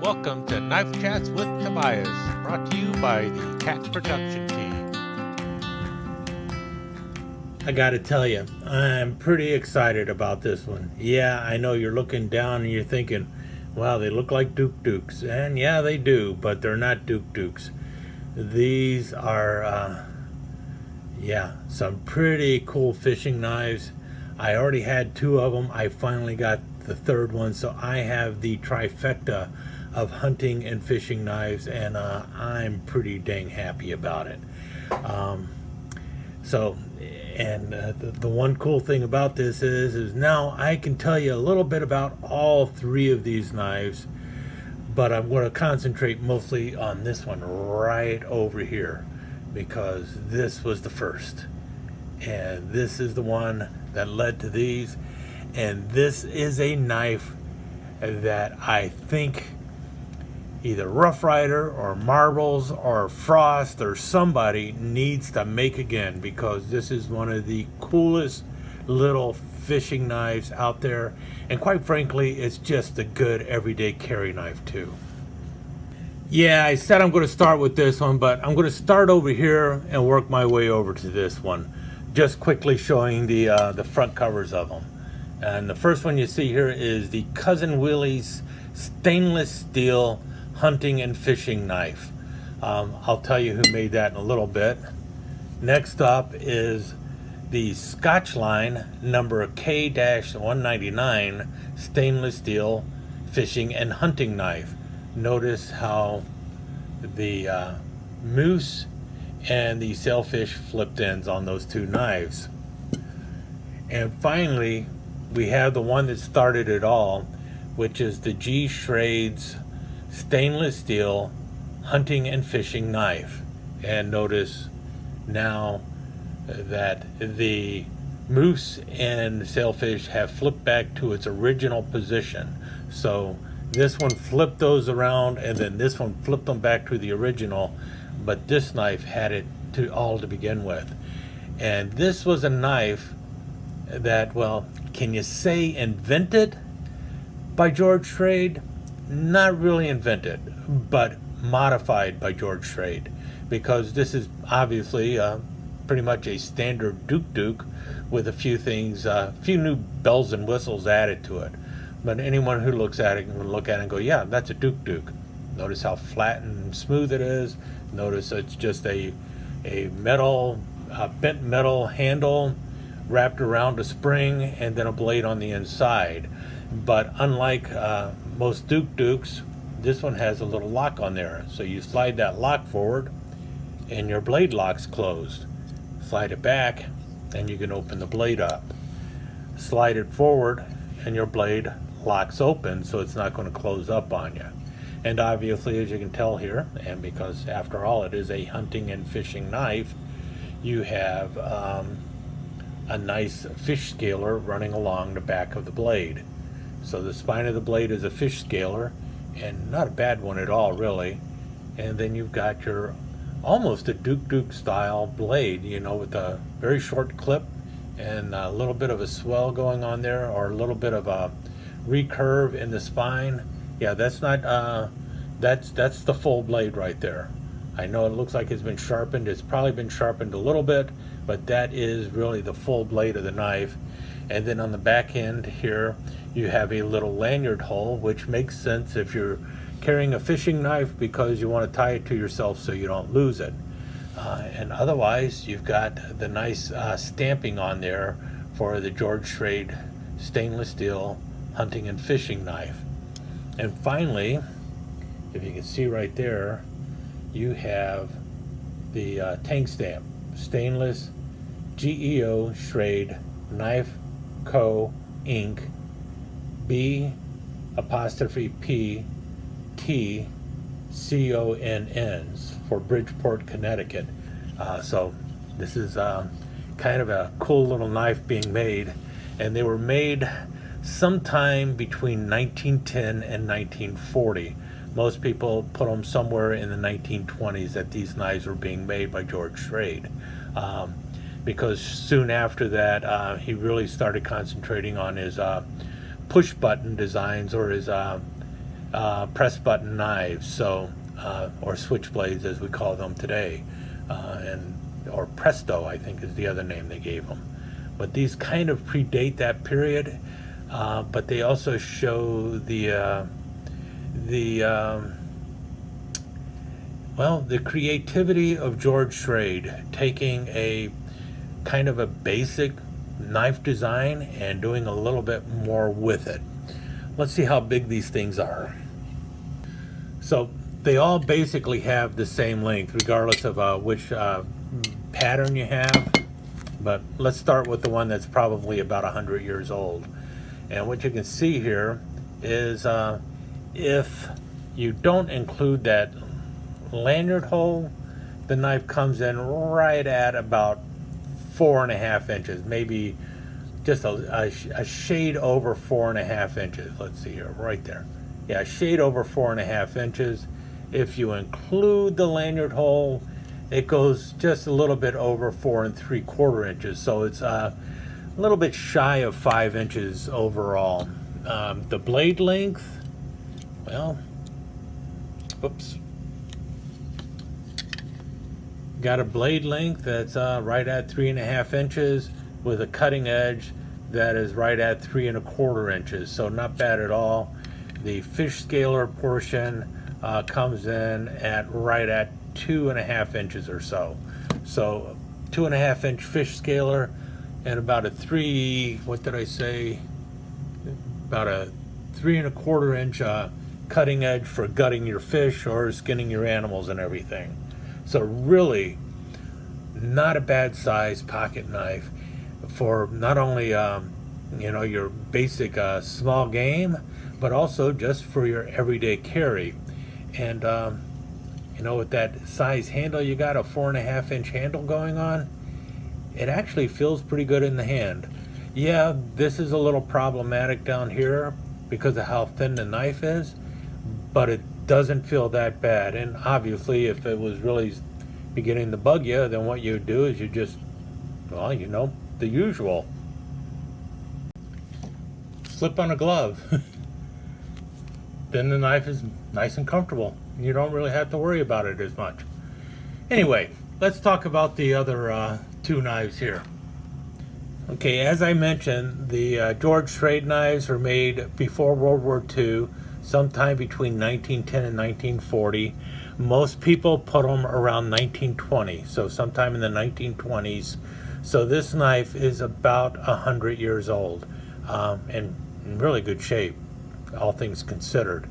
Welcome to Knife Chats with Tobias, brought to you by the Cat Production Team. I gotta tell you, I'm pretty excited about this one. Yeah, I know you're looking down and you're thinking, wow, they look like Dukes. And yeah, they do, but they're not Dukes. These are, some pretty cool fishing knives. I already had two of them. I finally got the third one, so I have the trifecta of hunting and fishing knives, and I'm pretty dang happy about it. The one cool thing about this is now I can tell you a little bit about all three of these knives, but I'm going to concentrate mostly on this one right over here because this was the first, and this is the one that led to these. And this is a knife that I think either Rough Rider or Marbles or Frost or somebody needs to make again, because this is one of the coolest little fishing knives out there, and quite frankly it's just a good everyday carry knife too. Yeah, I said I'm going to start with this one, but I'm going to start over here and work my way over to this one, just quickly showing the front covers of them. And the first one you see here is the Cousin Willie's stainless steel hunting and fishing knife. I'll tell you who made that in a little bit. Next up is the Scotchline number K-199 stainless steel fishing and hunting knife. Notice how the moose and the sailfish flipped ends on those two knives. And finally, we have the one that started it all, which is the Schrade's stainless steel hunting and fishing knife. And notice now that the moose and sailfish have flipped back to its original position. So this one flipped those around, and then this one flipped them back to the original, but this knife had it all to begin with. And this was a knife that, well, can you say invented by George Schrade? Not really invented, but modified by George Schrade, because this is obviously pretty much a standard Duke with a few things, a few new bells and whistles added to it. But anyone who looks at it can look at it and go, yeah, that's a Duke. Notice how flat and smooth it is. Notice it's just a metal, bent metal handle wrapped around a spring and then a blade on the inside. But unlike most Dukes, this one has a little lock on there. So you slide that lock forward and your blade lock's closed. Slide it back and you can open the blade up. Slide it forward and your blade locks open, so it's not going to close up on you. And obviously, as you can tell here, and because after all it is a hunting and fishing knife, you have a nice fish scaler running along the back of the blade. So the spine of the blade is a fish scaler, and not a bad one at all, really. And then you've got your almost a Duke style blade, with a very short clip and a little bit of a swell going on there, or a little bit of a recurve in the spine. Yeah, that's not that's the full blade right there. I know it looks like it's been sharpened. It's probably been sharpened a little bit, but that is really the full blade of the knife. And then on the back end here, you have a little lanyard hole, which makes sense if you're carrying a fishing knife, because you want to tie it to yourself so you don't lose it. And otherwise, you've got the nice stamping on there for the George Schrade stainless steel hunting and fishing knife. And finally, if you can see right there, you have the tank stamp, stainless GEO Schrade Knife Co. Inc. B apostrophe P T CONNs for Bridgeport, Connecticut. So this is kind of a cool little knife being made, and they were made sometime between 1910 and 1940. Most people put them somewhere in the 1920s that these knives were being made by George Schrade, because soon after that he really started concentrating on his push button designs, or his press button knives, so or switchblades as we call them today, or Presto, I think, is the other name they gave them. But these kind of predate that period, but they also show the creativity of George Schrade, taking a kind of a basic knife design and doing a little bit more with it. Let's see how big these things are. So they all basically have the same length, regardless of which pattern you have. But let's start with the one that's probably about 100 years old. And what you can see here is if you don't include that lanyard hole, the knife comes in right at about 4.5 inches, maybe just a shade over 4.5 inches. Let's see here, right there. Yeah, a shade over 4.5 inches. If you include the lanyard hole, it goes just a little bit over 4 3/4 inches. So it's a little bit shy of 5 inches overall. The blade length, well, oops. Got a blade length that's right at 3.5 inches with a cutting edge that is right at 3 1/4 inches. So not bad at all. The fish scaler portion comes in at right at 2.5 inches or so. So 2.5 inch fish scaler and about a 3, what did I say? About a 3 1/4 inch cutting edge for gutting your fish or skinning your animals and everything. So really not a bad size pocket knife for not only your basic small game, but also just for your everyday carry. And with that size handle, you got a 4.5 inch handle going on. It actually feels pretty good in the hand. Yeah, this is a little problematic down here because of how thin the knife is, but it doesn't feel that bad. And obviously, if it was really beginning to bug you, then what you would do is you just, the usual. Slip on a glove. Then the knife is nice and comfortable. You don't really have to worry about it as much. Anyway, let's talk about the other two knives here. Okay, as I mentioned, the George Schrade knives were made before World War II, sometime between 1910 and 1940. Most people put them around 1920, so sometime in the 1920s. So this knife is about 100 years old, and in really good shape, all things considered.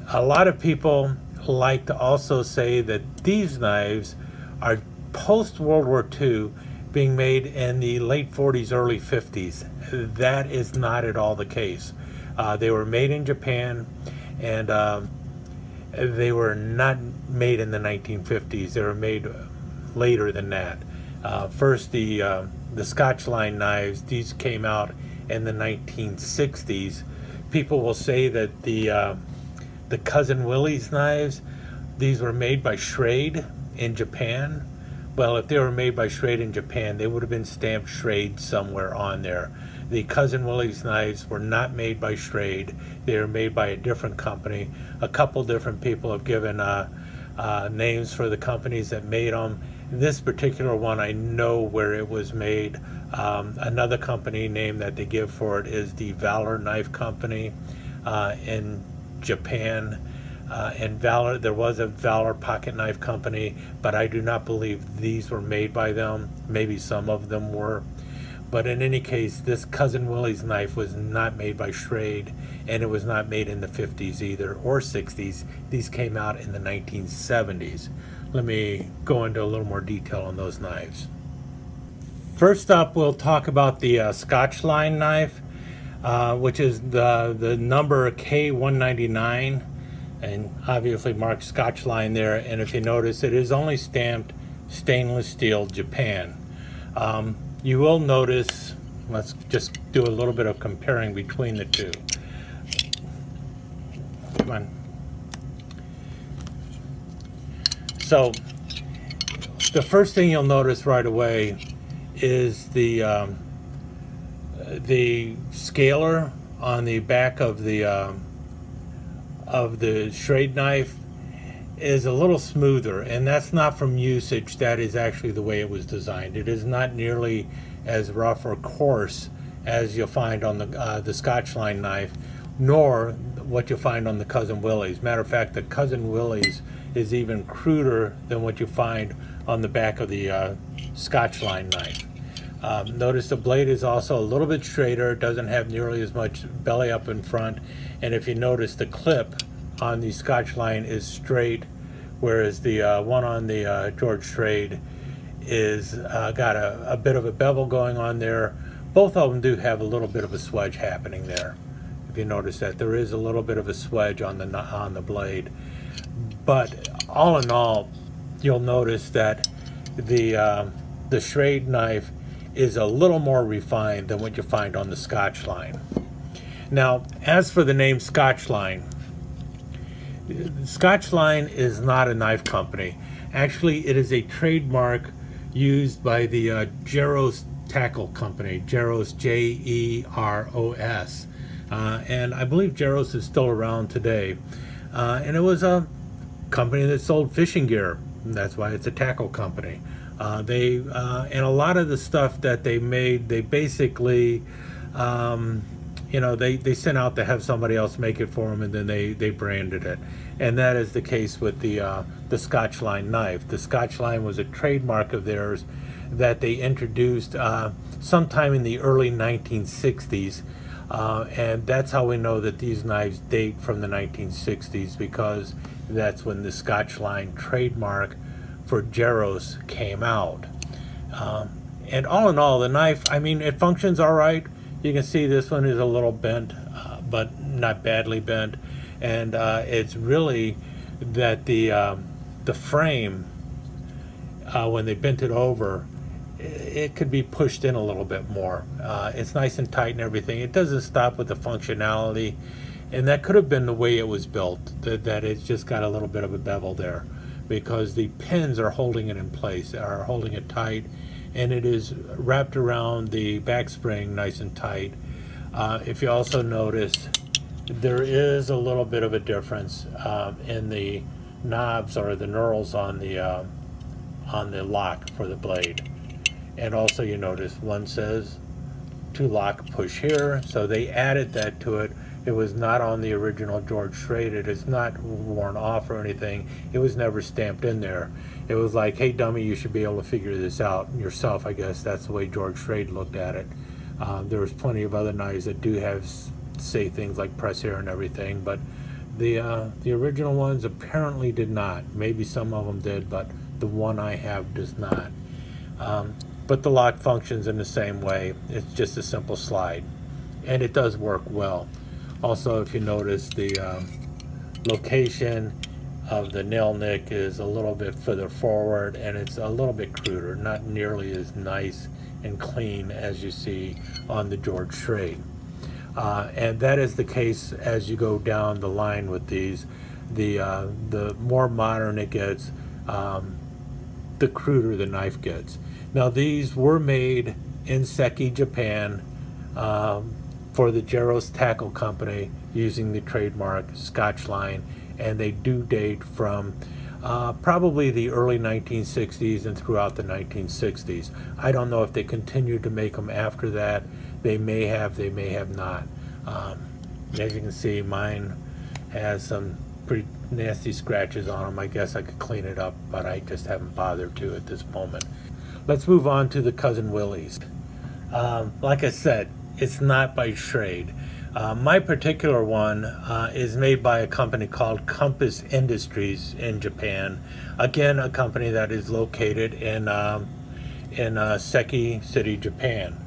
A lot of people like to also say that these knives are post-World War II, being made in the late 40s, early 50s. That is not at all the case. They were made in Japan, and they were not made in the 1950s. They were made later than that. First, the Scotchline knives, these came out in the 1960s. People will say that the Cousin Willie's knives, these were made by Schrade in Japan. Well, if they were made by Schrade in Japan, they would have been stamped Schrade somewhere on there. The Cousin Willie's knives were not made by Schrade. They were made by a different company. A couple different people have given names for the companies that made them. This particular one, I know where it was made. Another company name that they give for it is the Valor Knife Company in Japan. And Valor, there was a Valor pocket knife company, but I do not believe these were made by them. Maybe some of them were. But in any case, this Cousin Willie's knife was not made by Schrade, and it was not made in the 50s either, or 60s. These came out in the 1970s. Let me go into a little more detail on those knives. First up, we'll talk about the Scotchline knife, which is the number K199, and obviously marked Scotchline there. And if you notice, it is only stamped stainless steel Japan. You will notice, let's just do a little bit of comparing between the two. Come on. So the first thing you'll notice right away is the scaler on the back of the of the Schrade knife is a little smoother, and that's not from usage. That is actually the way it was designed. It is not nearly as rough or coarse as you'll find on the Scotchline knife, nor what you'll find on the Cousin Willie's. Matter of fact, the Cousin Willie's is even cruder than what you find on the back of the Scotchline knife. Notice the blade is also a little bit straighter. It doesn't have nearly as much belly up in front, and if you notice, the clip on the Scotchline is straight, whereas the one on the George Schrade is got a bit of a bevel going on there. Both of them do have a little bit of a swedge happening there. If you notice that there is a little bit of a swedge on the blade, but all in all, you'll notice that the Schrade knife is a little more refined than what you find on the Scotchline. Now, as for the name Scotchline, Scotchline is not a knife company. Actually, it is a trademark used by the Jeros Tackle Company, Jeros, Jeros. And I believe Jeros is still around today. And it was a company that sold fishing gear. And that's why it's a tackle company. And a lot of the stuff that they made, they basically, they sent out to have somebody else make it for them, and then they branded it. And that is the case with the Scotchline knife. The Scotchline was a trademark of theirs that they introduced sometime in the early 1960s. And that's how we know that these knives date from the 1960s, because that's when the Scotchline trademark for Jeros came out. And all in all, the knife, I mean, it functions all right. You can see this one is a little bent, but not badly bent. And it's really that the frame, when they bent it over, it could be pushed in a little bit more. It's nice and tight and everything. It doesn't stop with the functionality, and that could have been the way it was built, that it's just got a little bit of a bevel there, because the pins are holding it in place, are holding it tight, and it is wrapped around the back spring nice and tight. If you also notice, there is a little bit of a difference in the knobs or the knurls on the lock for the blade. And also you notice one says to lock push here, so they added that to it. It was not on the original George Schrade. It is not worn off or anything. It was never stamped in there. It was like, hey dummy, you should be able to figure this out yourself. I guess that's the way George Schrade looked at it. There was plenty of other knives that do have say things like press here and everything, but the original ones apparently did not. Maybe some of them did, but the one I have does not. But the lock functions in the same way. It's just a simple slide, and it does work well. Also, if you notice, the location of the nail nick is a little bit further forward, and it's a little bit cruder, not nearly as nice and clean as you see on the George Schrade. And that is the case as you go down the line with these. The more modern it gets, the cruder the knife gets. Now, these were made in Seki, Japan, for the Jeros Tackle Company, using the trademark Scotchline, and they do date from probably the early 1960s and throughout the 1960s. I don't know if they continued to make them after that. They may have not. As you can see, mine has some pretty nasty scratches on them. I guess I could clean it up, but I just haven't bothered to at this moment. Let's move on to the Cousin Willie's. Like I said, it's not by Schrade. My particular one is made by a company called Compass Industries in Japan. Again, a company that is located in Seki City, Japan.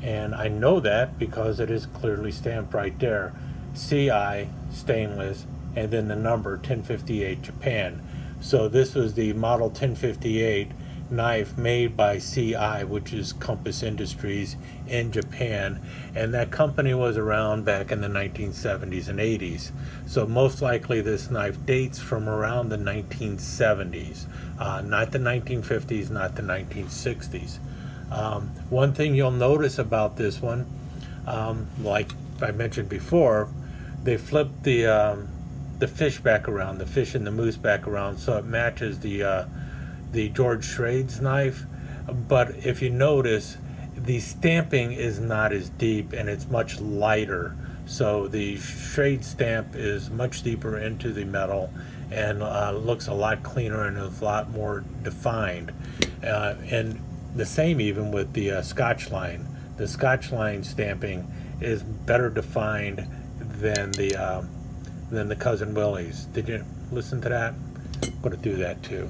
And I know that because it is clearly stamped right there. CI stainless, and then the number 1058 Japan. So this was the model 1058 knife made by CI, which is Compass Industries in Japan, and that company was around back in the 1970s and 80s. So most likely this knife dates from around the 1970s, not the 1950s, not the 1960s. One thing you'll notice about this one, like I mentioned before, they flipped the the fish back around, the fish and the moose back around, so it matches the George Schrade's knife. But if you notice, the stamping is not as deep and it's much lighter. So the Schrade stamp is much deeper into the metal and looks a lot cleaner and a lot more defined. And the same even with the Scotchline. The Scotchline stamping is better defined than the Cousin Willie's. Did you listen to that? I'm going to do that too.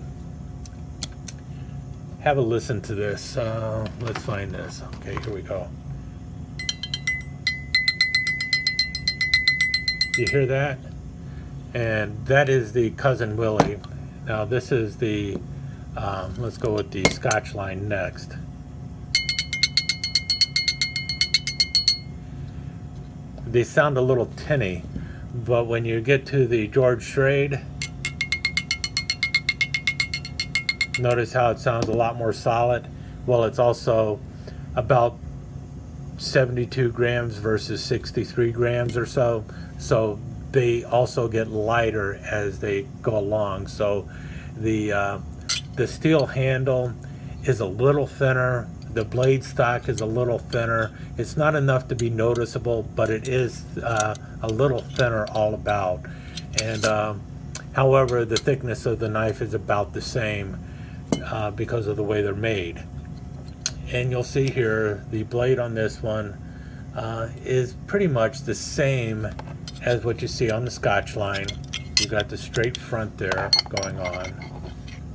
Have a listen to this. Let's find this. Okay, here we go. You hear that? And that is the Cousin Willie. Now this is the, let's go with the Scotchline next. They sound a little tinny, but when you get to the George Schrade, notice how it sounds a lot more solid. Well, it's also about 72 grams versus 63 grams or so. So they also get lighter as they go along. So the steel handle is a little thinner. The blade stock is a little thinner. It's not enough to be noticeable, but it is a little thinner all about. And however, the thickness of the knife is about the same because of the way they're made. And you'll see here the blade on this one is pretty much the same as what you see on the Scotchline. You got the straight front there going on.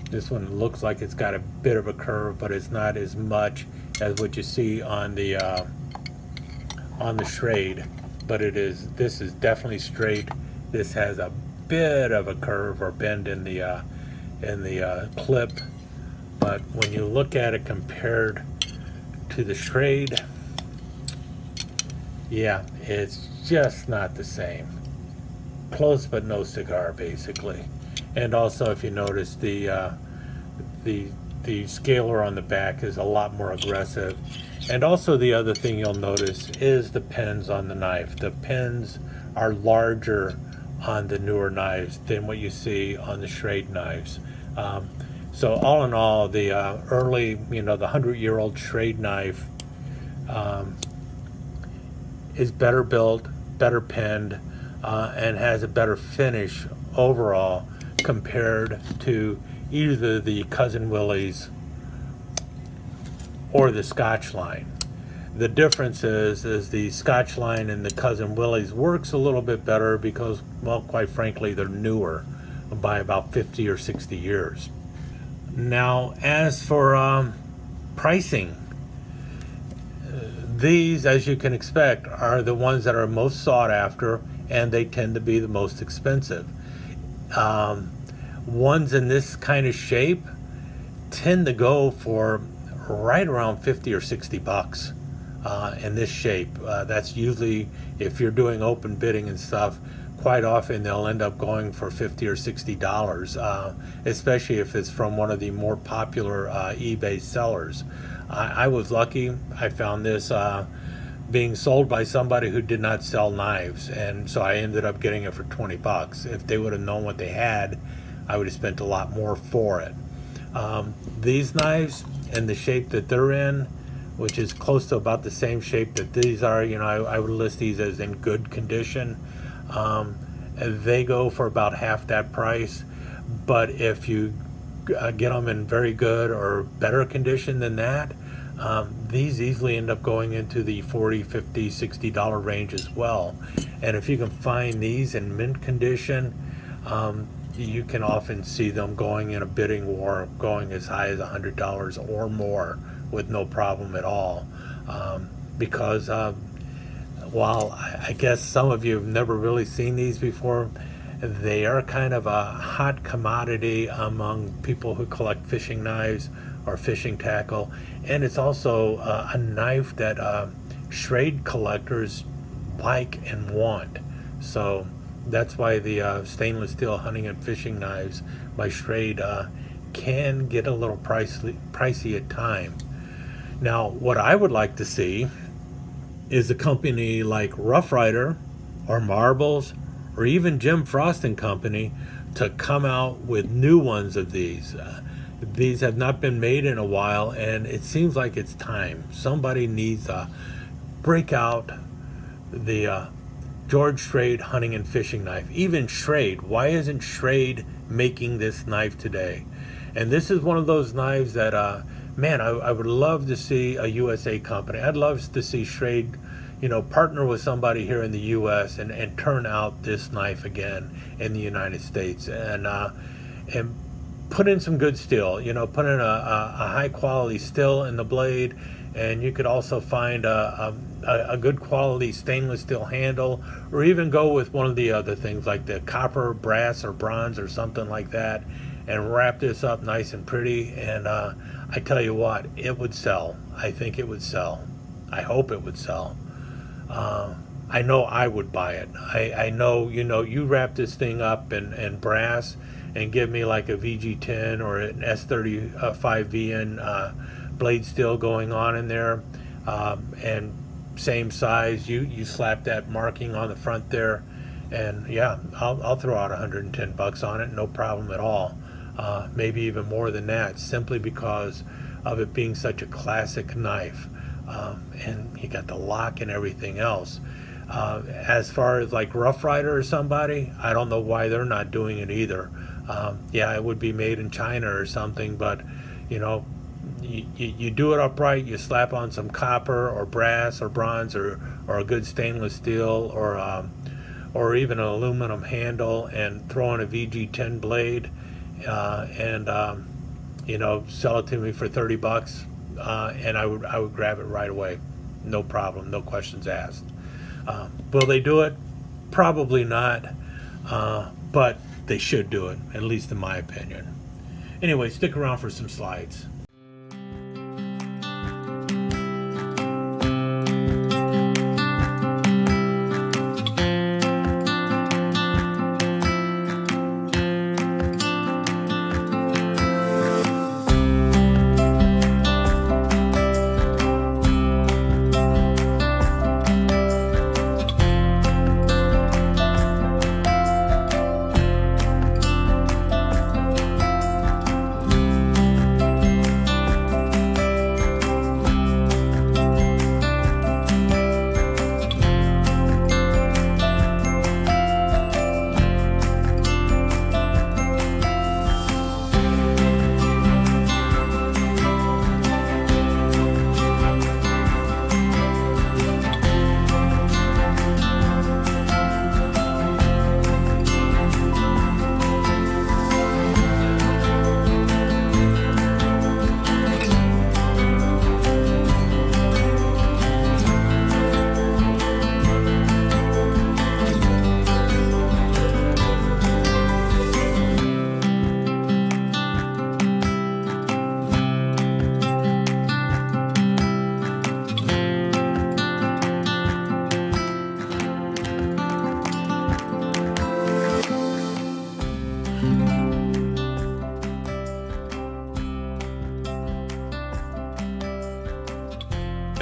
This one looks like it's got a bit of a curve, but it's not as much as what you see on the Schrade. But it is. This is definitely straight. This has a bit of a curve or bend in the clip. But when you look at it compared to the Schrade, yeah, it's just not the same. Close but no cigar, basically. And also, if you notice, the scaler on the back is a lot more aggressive. And also, the other thing you'll notice is the pins on the knife. The pins are larger on the newer knives than what you see on the Schrade knives. So all in all, the early, the 100-year-old Schrade knife is better built, better pinned, and has a better finish overall compared to either the Cousin Willie's or the Scotchline. The difference is the Scotchline and the Cousin Willie's works a little bit better because, well, quite frankly, they're newer by about 50 or 60 years. Now, as for pricing, these, as you can expect, are the ones that are most sought after, and they tend to be the most expensive. Ones in this kind of shape tend to go for right around 50 or 60 bucks in this shape. That's usually, if you're doing open bidding and stuff, quite often they'll end up going for $50 or $60, especially if it's from one of the more popular eBay sellers. I was lucky. I found this being sold by somebody who did not sell knives, and so I ended up getting it for 20 bucks. If they would have known what they had, I would have spent a lot more for it. These knives in the shape that they're in, which is close to about the same shape that these are, I would list these as in good condition. They go for about half that price, but if you get them in very good or better condition than that, these easily end up going into the $40, $50, $60 range as well. And if you can find these in mint condition, you can often see them going in a bidding war, going as high as $100 or more with no problem at all. Because while I guess some of you have never really seen these before, they are kind of a hot commodity among people who collect fishing knives or fishing tackle. And it's also a knife that Schrade collectors like and want. So that's why the stainless steel hunting and fishing knives by Schrade can get a little pricey at times. Now, what I would like to see is a company like Rough Rider or Marbles or even Jim Frost and Company to come out with new ones of these. These have not been made in a while, and it seems like it's time. Somebody needs to break out the George Schrade hunting and fishing knife. Even Schrade. Why isn't Schrade making this knife today? And this is one of those knives that, man, I would love to see a USA company. I'd love to see Schrade, partner with somebody here in the U.S. and turn out this knife again in the United States and put in some good steel. Put in a high quality steel in the blade, and you could also find a good quality stainless steel handle, or even go with one of the other things like the copper, brass, or bronze or something like that, and wrap this up nice and pretty. And I tell you what, it would sell. I think it would sell. I hope it would sell. I know I would buy it. I know, you wrap this thing up in brass and give me like a VG10 or an S35VN blade steel going on in there, and same size, you slap that marking on the front there, and yeah, I'll throw out $110 on it, no problem at all. Maybe even more than that, simply because of it being such a classic knife. And you got the lock and everything else. As far as like Rough Rider or somebody, I don't know why they're not doing it either. Yeah, it would be made in China or something, but you do it upright, you slap on some copper or brass or bronze or a good stainless steel or even an aluminum handle, and throw in a VG10 blade, and sell it to me for $30, and I would grab it right away, no problem, no questions asked. Will they do it? Probably not, but they should do it, at least in my opinion. Anyway, stick around for some slides.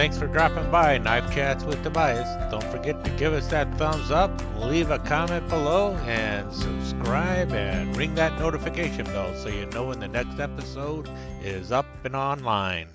Thanks for dropping by Knife Chats with Tobias. Don't forget to give us that thumbs up, leave a comment below, and subscribe and ring that notification bell so you know when the next episode is up and online.